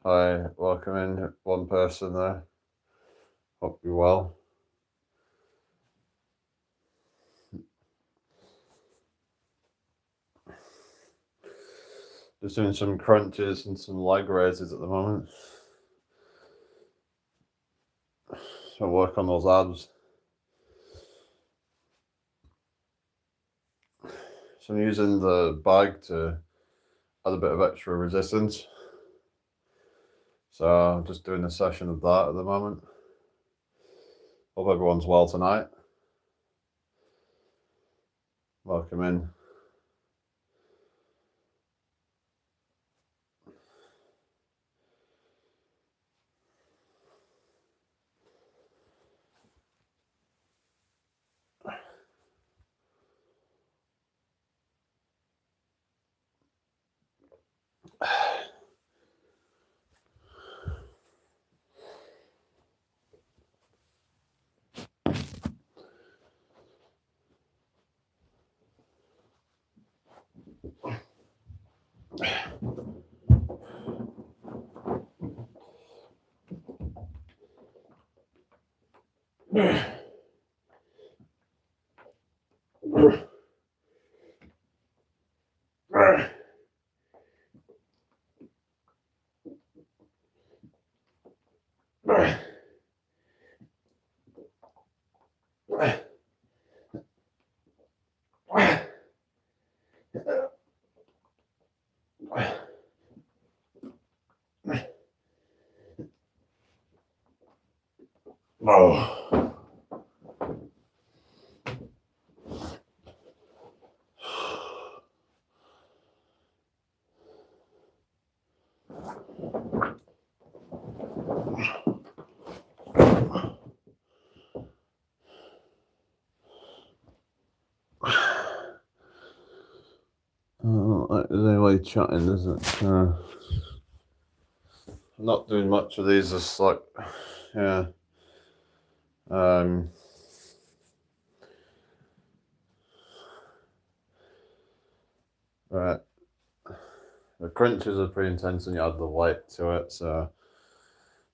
Hi, welcome in one person there. Hope you're well. Just doing some crunches and some leg raises at the moment. So work on those abs. So I'm using the bag to add a bit of extra resistance. So I'm just doing a session of that at the moment. Hope everyone's well tonight. Welcome in. Oh. There's anybody chatting, isn't it? I'm not doing much of these, just like, yeah. Right. The crunches are pretty intense when you add the weight to it, so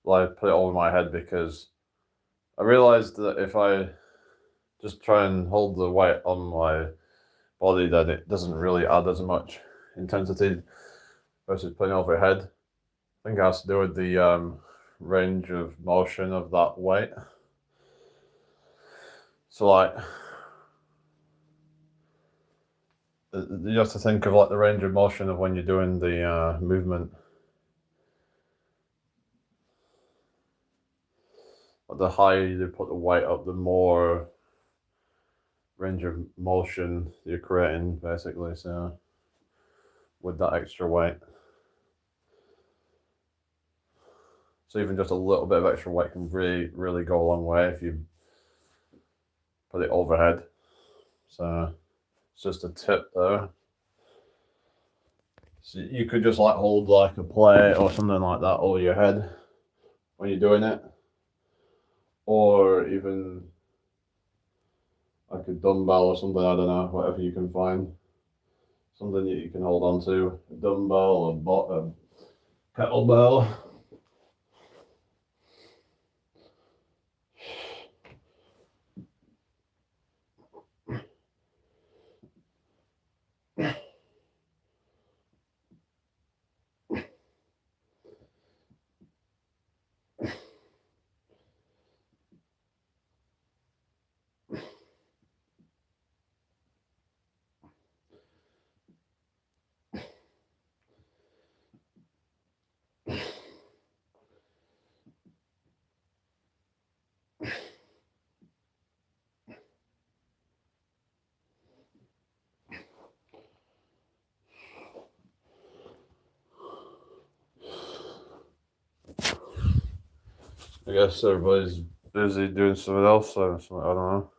I put it over my head because I realized that if I just try and hold the weight on my body, then it doesn't really add as much intensity versus putting it overhead. I think it has to do with the range of motion of that weight. So like You have to think of like the range of motion of when you're doing the movement. The higher you put the weight up, the more range of motion you're creating, basically. So with that extra weight, so even just a little bit of extra weight can really go a long way if you put it overhead. So it's just a tip there. So you could just like hold like a plate or something like that over your head when you're doing it, or even like a dumbbell or something. I don't know, whatever you can find, something that you can hold on to, a dumbbell, a kettlebell. I guess everybody's busy doing something else, so I don't know.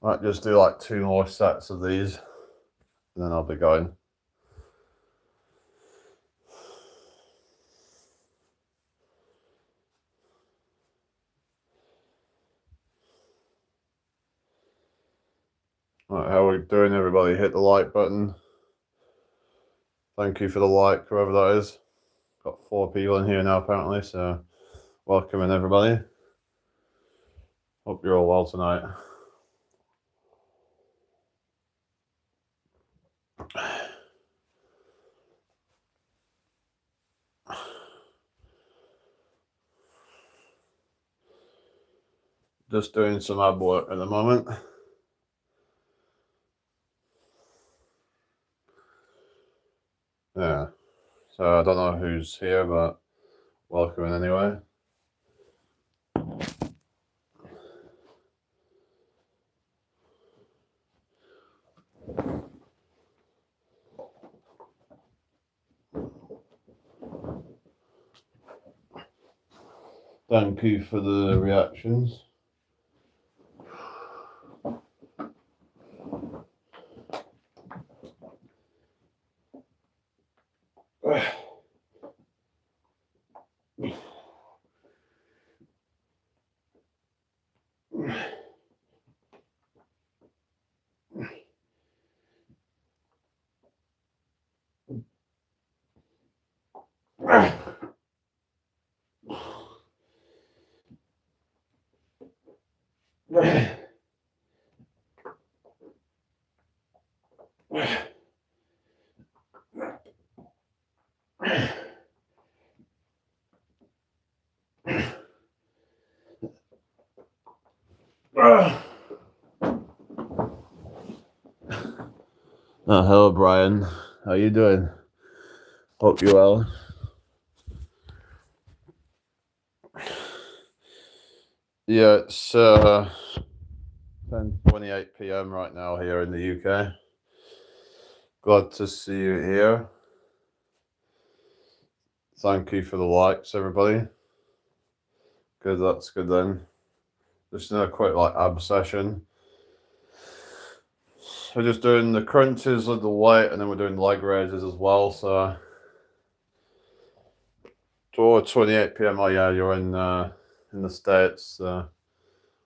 Might just do like 2 more sets of these, and then I'll be going. Right, how are we doing, everybody? Hit the like button. Thank you for the like, whoever that is. Got 4 people in here now, apparently, so welcome in, everybody. Hope you're all well tonight. Just doing some ab work at the moment. Yeah, so I don't know who's here, but welcome in anyway. Thank you for the reactions. Hello, Brian. How you doing? Hope you're well. Yeah, it's 10:28 p.m. right now here in the UK. Glad to see you here. Thank you for the likes, everybody. Good, that's good then. Just another quick like ab session. We're just doing the crunches with the weight, and then we're doing leg raises as well. So, 28 p.m. Oh yeah, you're in the States.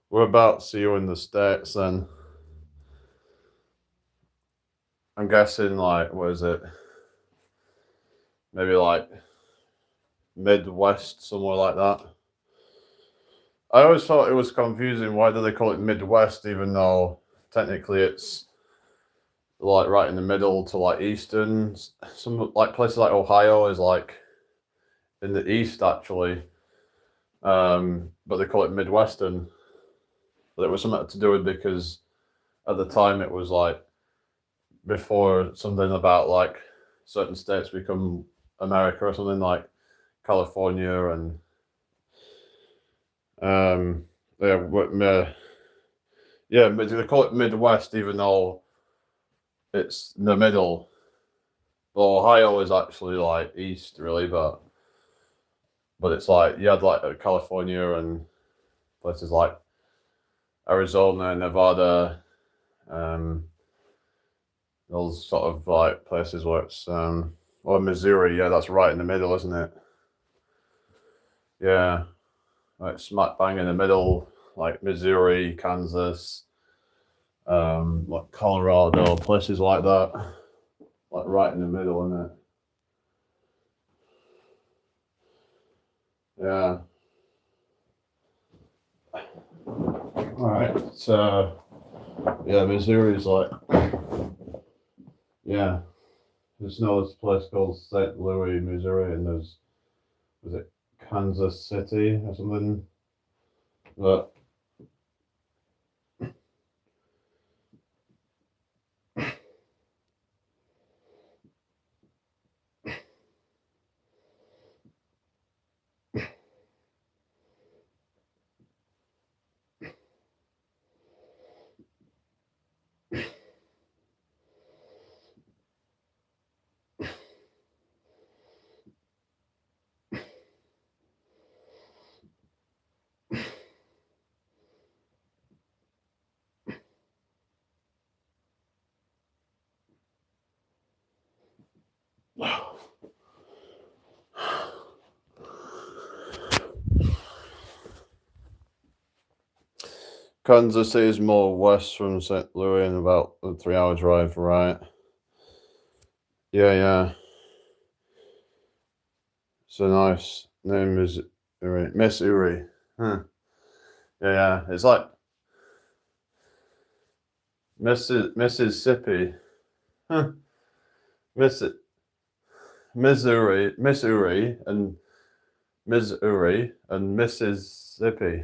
We're about to see you in the States then. I'm guessing like, what is it? Maybe like Midwest, somewhere like that. I always thought it was confusing. Why do they call it Midwest, even though technically it's like right in the middle to like Eastern? Some like places like Ohio is like in the East actually, but they call it Midwestern. But it was something to do with because at the time it was like before something about like certain states become America or something like California and yeah, but they call it Midwest even though it's in the middle. Well, Ohio is actually like east, really, but it's like you had like California and places like Arizona, Nevada, those sort of like places where it's or Missouri. Yeah, that's right in the middle, isn't it? Yeah, like smack bang in the middle, like Missouri, Kansas, like Colorado, places like that, like right in the middle, isn't it? Yeah. All right. So yeah, Missouri's like yeah. There's no this place called St. Louis, Missouri, and there's was it Kansas City or something? But Kansas City is more west from St. Louis and about a 3 hour drive, right? Yeah, yeah. So nice. Name is Uri. Miss Uri. Huh. Yeah, yeah. It's like Mississippi. Huh. Miss Missouri, Missouri, and Missouri and Mississippi.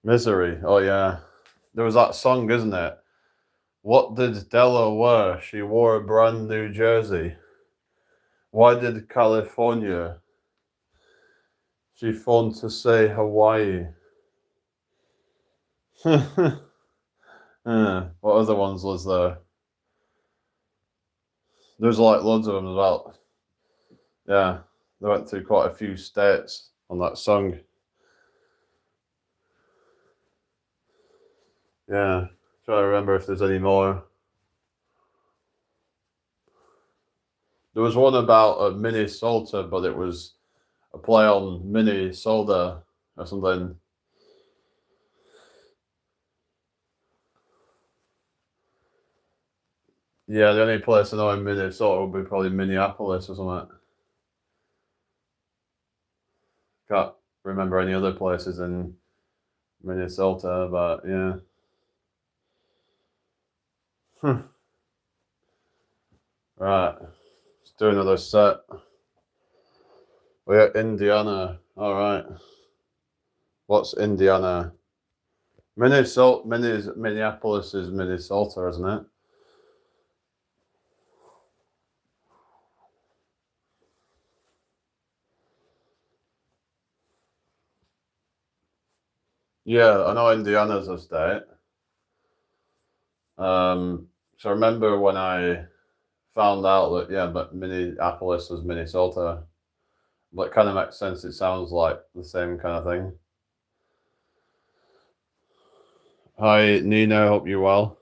Misery. Oh yeah. There was that song, isn't it? What did Della wear? She wore a brand new jersey. Why did California? She phoned to say Hawaii. What other ones was there? There's like loads of them as well. Yeah, they went through quite a few states on that song. Yeah, trying to remember if there's any more. There was one about Minnesota, but it was a play on Minnesota or something. Yeah, the only place I know in Minnesota would be probably Minneapolis or something. Can't remember any other places in Minnesota, but yeah. Right, let's do another set. We're at Indiana. All right. What's Indiana? Minneapolis is Minnesota, isn't it? Yeah, I know Indiana's a state. So I remember when I found out that yeah, but Minneapolis was Minnesota. But it kind of makes sense. It sounds like the same kind of thing. Hi, Nina. Hope you're well.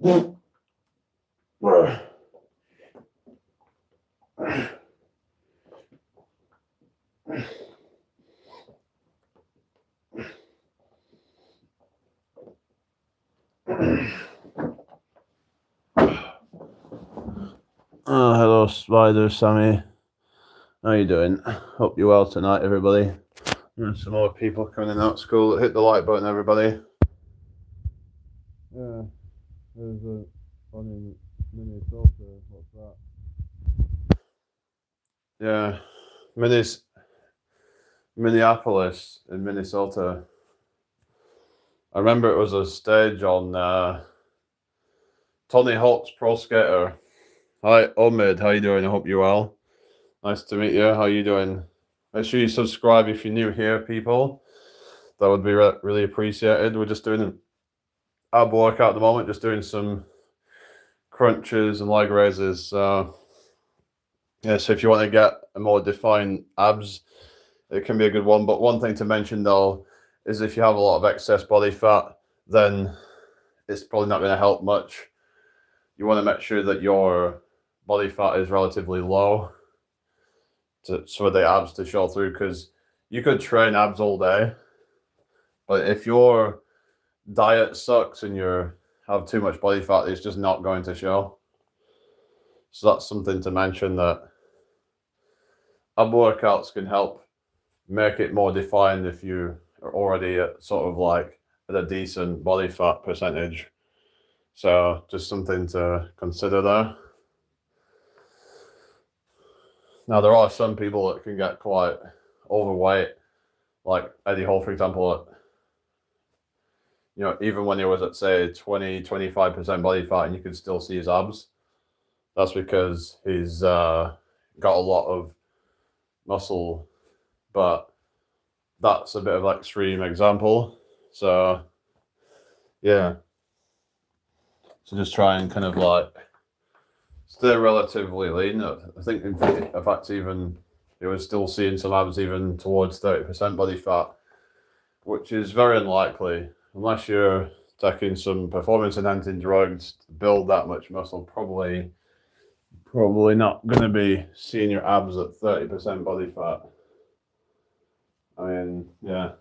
Oh, hello, Spider Sammy. How you doing? Hope you're well tonight, everybody. There's some more people coming in out of school. Hit the like button, everybody. Yeah, there's a one in Minnesota. What's that? Yeah, Minneapolis in Minnesota. I remember it was a stage on Tony Hawk's Pro Skater. Hi, Omid. How you doing? I hope you're well. Nice to meet you. How you doing? Make sure you subscribe if you're new here, people. That would be really appreciated. We're just doing an ab workout at the moment, just doing some crunches and leg raises. So if you want to get a more defined abs, it can be a good one. But one thing to mention though is if you have a lot of excess body fat, then it's probably not going to help much. You want to make sure that your body fat is relatively low for the abs to show through, because you could train abs all day, but if your diet sucks and you have too much body fat, it's just not going to show. So that's something to mention, that ab workouts can help make it more defined if you are already at sort of like at a decent body fat percentage. So just something to consider there. Now, there are some people that can get quite overweight, like Eddie Hall, for example. Even when he was at, say, 20-25% body fat, and you could still see his abs. That's because he's got a lot of muscle, but that's a bit of an extreme example. So, yeah. So just try and kind of like stay relatively lean. I think, in fact, even he was still seeing some abs even towards 30% body fat, which is very unlikely unless you're taking some performance-enhancing drugs to build that much muscle. Probably not going to be seeing your abs at 30% body fat. I mean, yeah.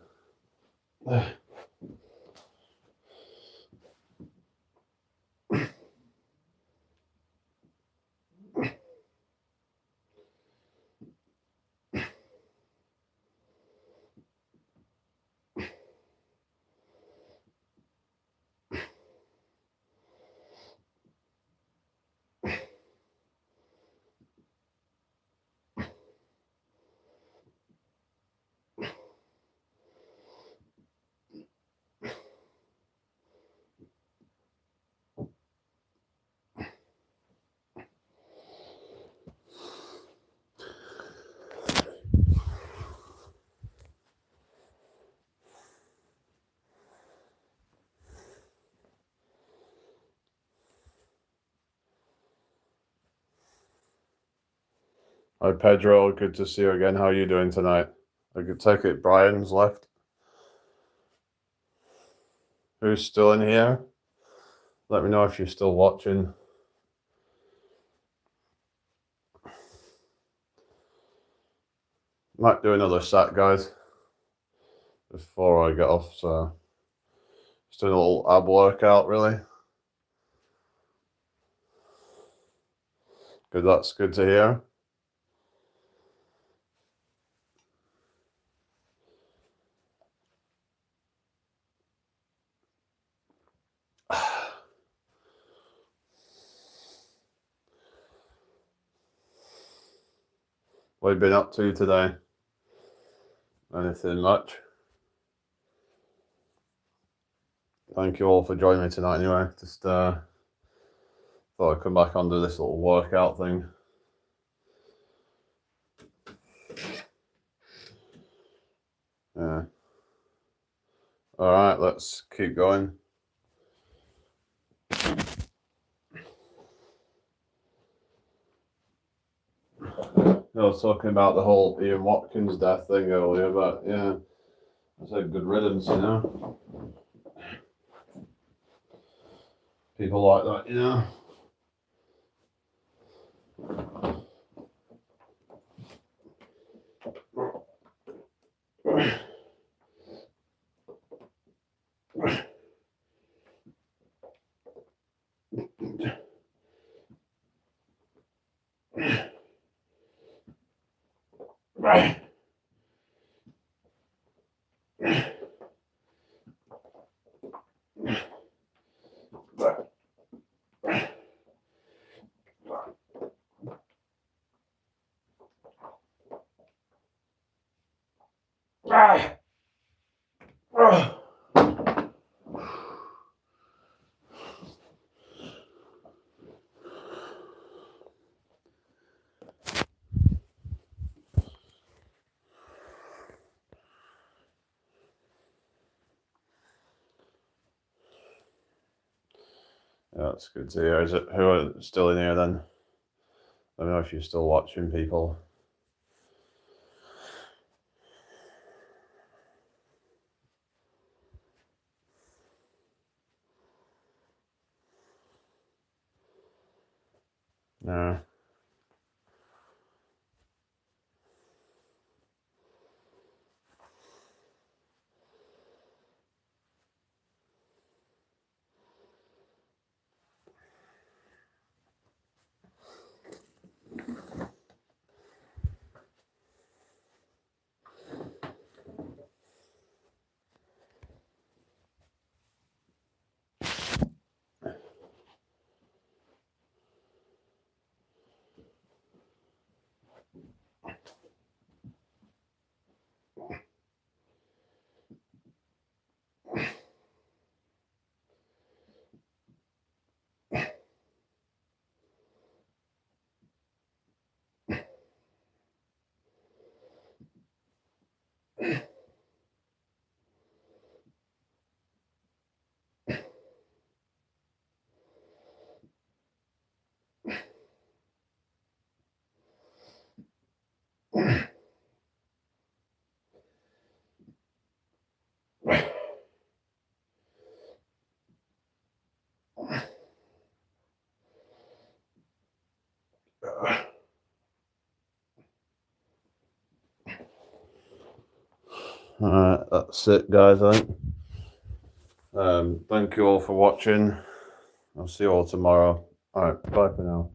Hi, Pedro. Good to see you again. How are you doing tonight? I could take it Brian's left. Who's still in here? Let me know if you're still watching. Might do another set, guys, before I get off. So just doing a little ab workout, really. Good. That's good to hear. What have you been up to today? Anything much? Thank you all for joining me tonight anyway. Just thought I'd come back on to this little workout thing. Yeah. All right, let's keep going. I was talking about the whole Ian Watkins death thing earlier, but yeah, I said good riddance, people like that, you know. Yeah, that's good to hear. Is it who are still in here then? I don't know if you're still watching, people. No. Alright, that's it, guys, I think. Thank you all for watching. I'll see you all tomorrow. Alright, bye for now.